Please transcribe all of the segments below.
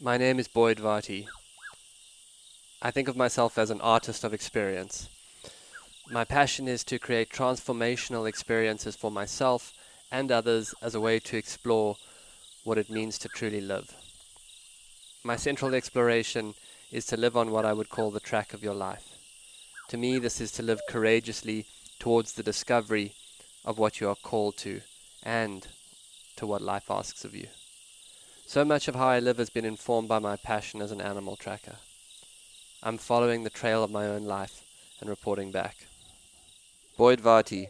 My name is Boyd Varty. I think of myself as an artist of experience. My passion is to create transformational experiences for myself and others as a way to explore what it means to truly live. My central exploration is to live on what I would call the track of your life. To me, this is to live courageously towards the discovery of what you are called to and to what life asks of you. So much of how I live has been informed by my passion as an animal tracker. I'm following the trail of my own life and reporting back. Boyd Varty,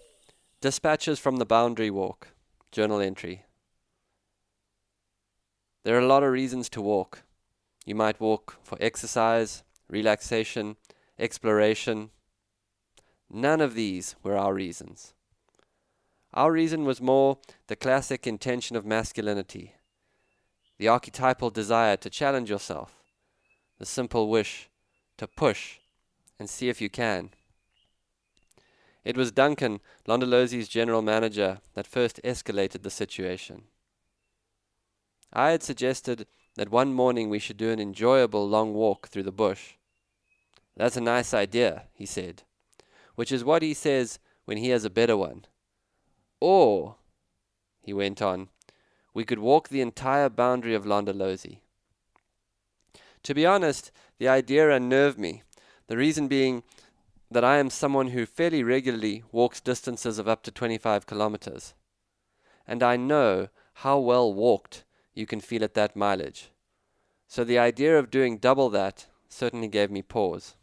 Dispatches from the Boundary Walk, journal entry. There are a lot of reasons to walk. You might walk for exercise, relaxation, exploration. None of these were our reasons. Our reason was more the classic intention of masculinity, the archetypal desire to challenge yourself, the simple wish to push and see if you can. It was Duncan, Londolozi's general manager, that first escalated the situation. I had suggested that one morning we should do an enjoyable long walk through the bush. "That's a nice idea," he said, which is what he says when he has a better one. "Or," he went on, "we could walk the entire boundary of Londolozi." To be honest, the idea unnerved me, the reason being that I am someone who fairly regularly walks distances of up to 25 kilometers. And I know how well walked you can feel at that mileage. So the idea of doing double that certainly gave me pause.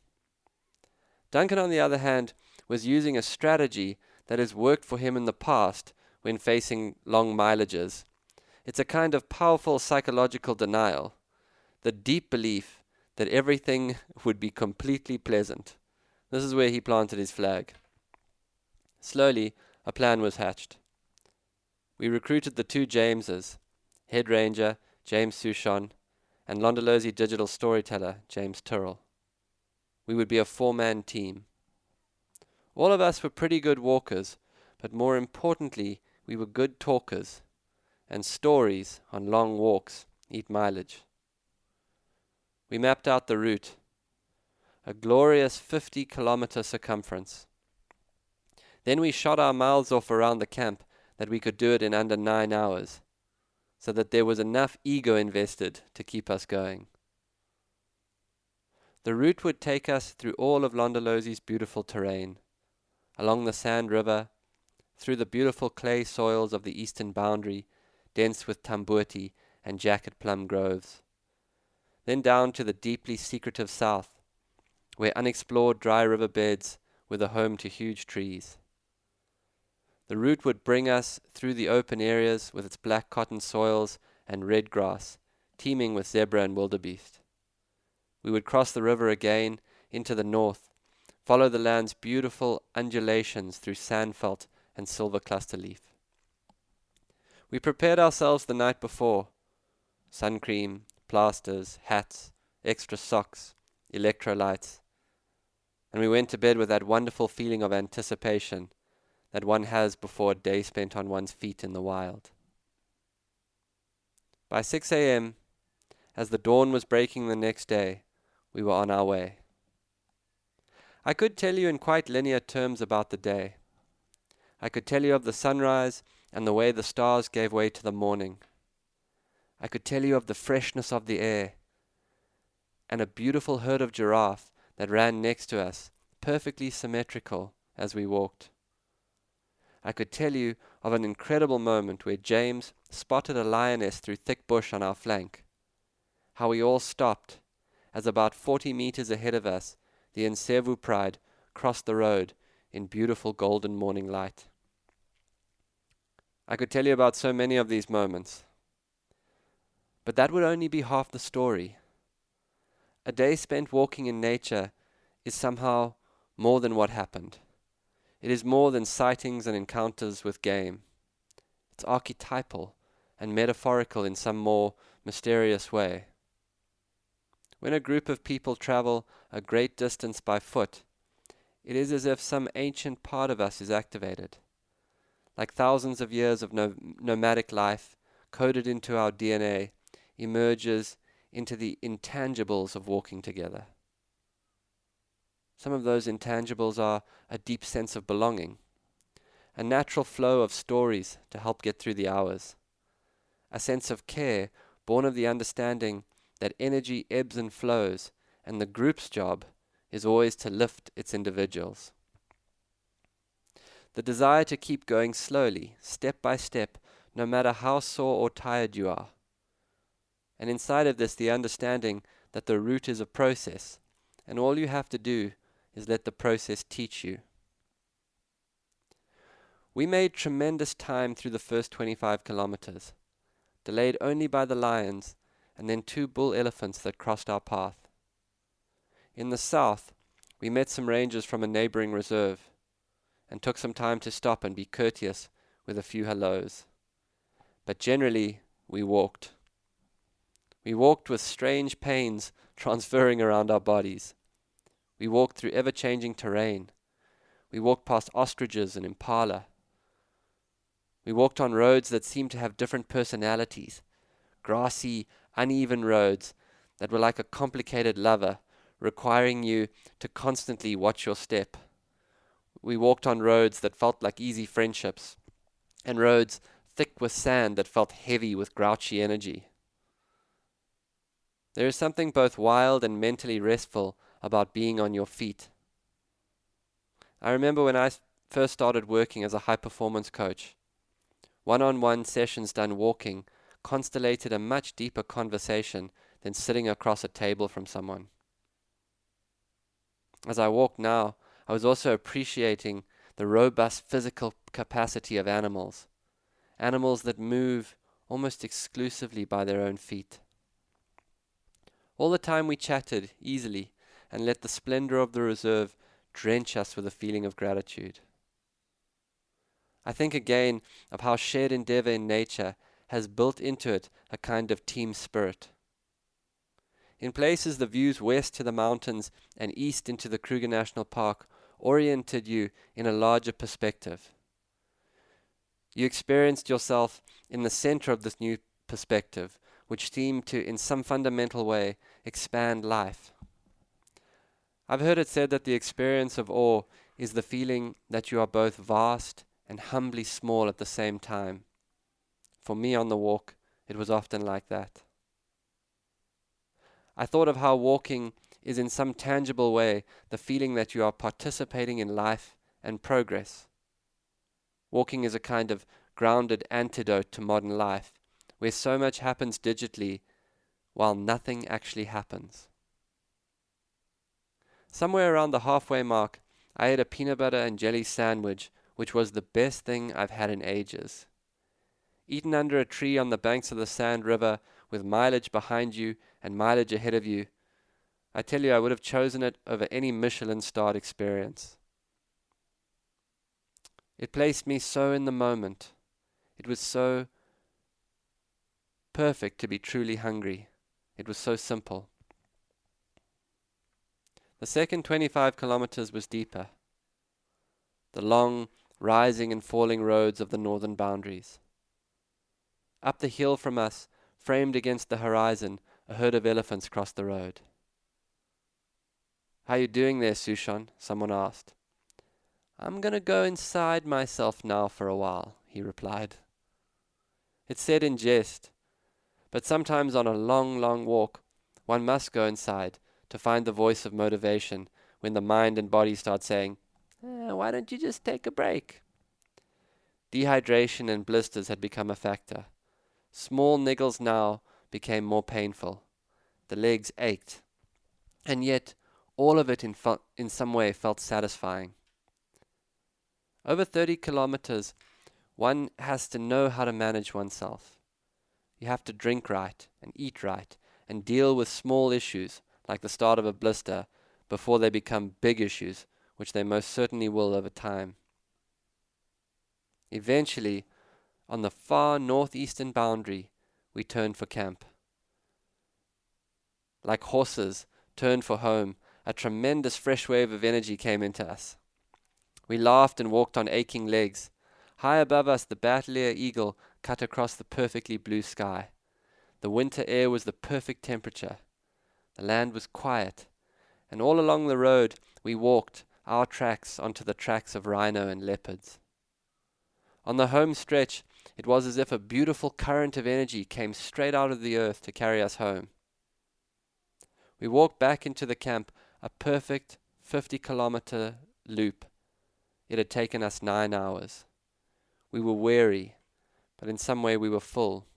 Duncan, on the other hand, was using a strategy that has worked for him in the past when facing long mileages. It's a kind of powerful psychological denial, the deep belief that everything would be completely pleasant. This is where he planted his flag. Slowly, a plan was hatched. We recruited the two Jameses, Head Ranger, James Souchon, and Londolozi digital storyteller, James Tyrrell. We would be a four-man team. All of us were pretty good walkers, but more importantly, we were good talkers, and stories on long walks eat mileage. We mapped out the route, a glorious 50-kilometer circumference. Then we shot our mouths off around the camp that we could do it in under 9 hours, so that there was enough ego invested to keep us going. The route would take us through all of Londolozi's beautiful terrain, along the Sand River, through the beautiful clay soils of the eastern boundary, dense with tambuti and jacket plum groves, then down to the deeply secretive south, where unexplored dry river beds were the home to huge trees. The route would bring us through the open areas with its black cotton soils and red grass, teeming with zebra and wildebeest. We would cross the river again into the north, follow the land's beautiful undulations through sandfelt and silver cluster leaf. We prepared ourselves the night before: sun cream, plasters, hats, extra socks, electrolytes, and we went to bed with that wonderful feeling of anticipation that one has before a day spent on one's feet in the wild. By 6 a.m., as the dawn was breaking the next day, we were on our way. I could tell you in quite linear terms about the day. I could tell you of the sunrise and the way the stars gave way to the morning. I could tell you of the freshness of the air and a beautiful herd of giraffe that ran next to us, perfectly symmetrical as we walked. I could tell you of an incredible moment where James spotted a lioness through thick bush on our flank, how we all stopped as about 40 meters ahead of us the Nsevu pride crossed the road in beautiful golden morning light. I could tell you about so many of these moments, but that would only be half the story. A day spent walking in nature is somehow more than what happened. It is more than sightings and encounters with game. It's archetypal and metaphorical in some more mysterious way. When a group of people travel a great distance by foot, it is as if some ancient part of us is activated. Like thousands of years of nomadic life, coded into our DNA, emerges into the intangibles of walking together. Some of those intangibles are a deep sense of belonging, a natural flow of stories to help get through the hours, a sense of care born of the understanding that energy ebbs and flows, and the group's job is always to lift its individuals. The desire to keep going slowly, step by step, no matter how sore or tired you are. And inside of this, the understanding that the route is a process, and all you have to do is let the process teach you. We made tremendous time through the first 25 kilometers, delayed only by the lions and then 2 bull elephants that crossed our path. In the south, we met some rangers from a neighboring reserve and took some time to stop and be courteous with a few hellos. But generally, we walked. We walked with strange pains transferring around our bodies. We walked through ever-changing terrain. We walked past ostriches and impala. We walked on roads that seemed to have different personalities, grassy, uneven roads that were like a complicated lover, requiring you to constantly watch your step. We walked on roads that felt like easy friendships, and roads thick with sand that felt heavy with grouchy energy. There is something both wild and mentally restful about being on your feet. I remember when I first started working as a high-performance coach, one-on-one sessions done walking constellated a much deeper conversation than sitting across a table from someone. As I walk now, I was also appreciating the robust physical capacity of animals that move almost exclusively by their own feet. All the time we chatted easily and let the splendor of the reserve drench us with a feeling of gratitude. I think again of how shared endeavor in nature has built into it a kind of team spirit. In places, the views west to the mountains and east into the Kruger National Park oriented you in a larger perspective. You experienced yourself in the center of this new perspective, which seemed to, in some fundamental way, expand life. I've heard it said that the experience of awe is the feeling that you are both vast and humbly small at the same time. For me on the walk, it was often like that. I thought of how walking is in some tangible way the feeling that you are participating in life and progress. Walking is a kind of grounded antidote to modern life, where so much happens digitally while nothing actually happens. Somewhere around the halfway mark, I ate a peanut butter and jelly sandwich, which was the best thing I've had in ages. Eaten under a tree on the banks of the Sand River, with mileage behind you and mileage ahead of you, I tell you, I would have chosen it over any Michelin-starred experience. It placed me so in the moment. It was so perfect to be truly hungry. It was so simple. The second 25 kilometers was deeper. The long, rising and falling roads of the northern boundaries. Up the hill from us, framed against the horizon, a herd of elephants crossed the road. "How you doing there, Souchon?" someone asked. "I'm going to go inside myself now for a while," he replied. It's said in jest, but sometimes on a long, long walk, one must go inside to find the voice of motivation when the mind and body start saying, "Why don't you just take a break?" Dehydration and blisters had become a factor. Small niggles now became more painful. The legs ached. And yet, all of it in some way felt satisfying. Over 30 kilometers, one has to know how to manage oneself. You have to drink right and eat right and deal with small issues like the start of a blister before they become big issues, which they most certainly will over time. Eventually, on the far northeastern boundary, we turned for camp. Like horses turned for home, a tremendous fresh wave of energy came into us. We laughed and walked on aching legs. High above us, the bat-ear eagle cut across the perfectly blue sky. The winter air was the perfect temperature. The land was quiet, and all along the road we walked our tracks onto the tracks of rhino and leopards. On the home stretch, it was as if a beautiful current of energy came straight out of the earth to carry us home. We walked back into the camp, a perfect 50-kilometer loop. It had taken us 9 hours. We were weary, but in some way we were full.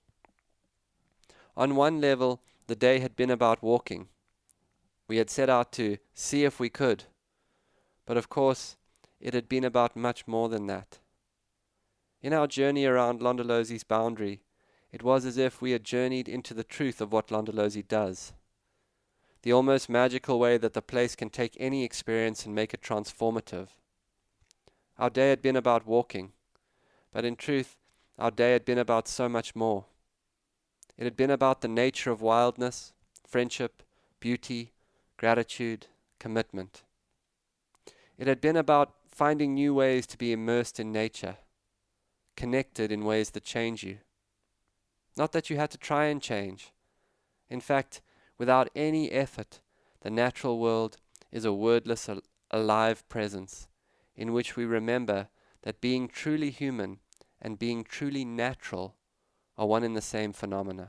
On one level, the day had been about walking. We had set out to see if we could, but of course it had been about much more than that. In our journey around Londolozi's boundary, it was as if we had journeyed into the truth of what Londolozi does, the almost magical way that the place can take any experience and make it transformative. Our day had been about walking, but in truth, our day had been about so much more. It had been about the nature of wildness, friendship, beauty, gratitude, commitment. It had been about finding new ways to be immersed in nature, connected in ways that change you. Not that you had to try and change. In fact, without any effort, the natural world is a wordless, alive presence in which we remember that being truly human and being truly natural are one and the same phenomena.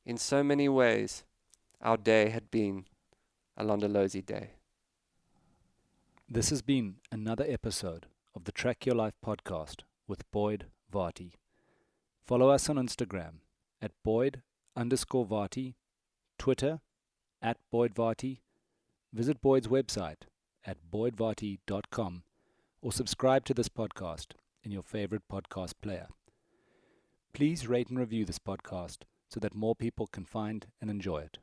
In so many ways, our day had been a Londolozi day. This has been another episode of the Track Your Life podcast with Boyd Varty. Follow us on Instagram at Boyd_Varty, Twitter at Boyd Varty. Visit Boyd's website at boydvarty.com or subscribe to this podcast in your favorite podcast player. Please rate and review this podcast so that more people can find and enjoy it.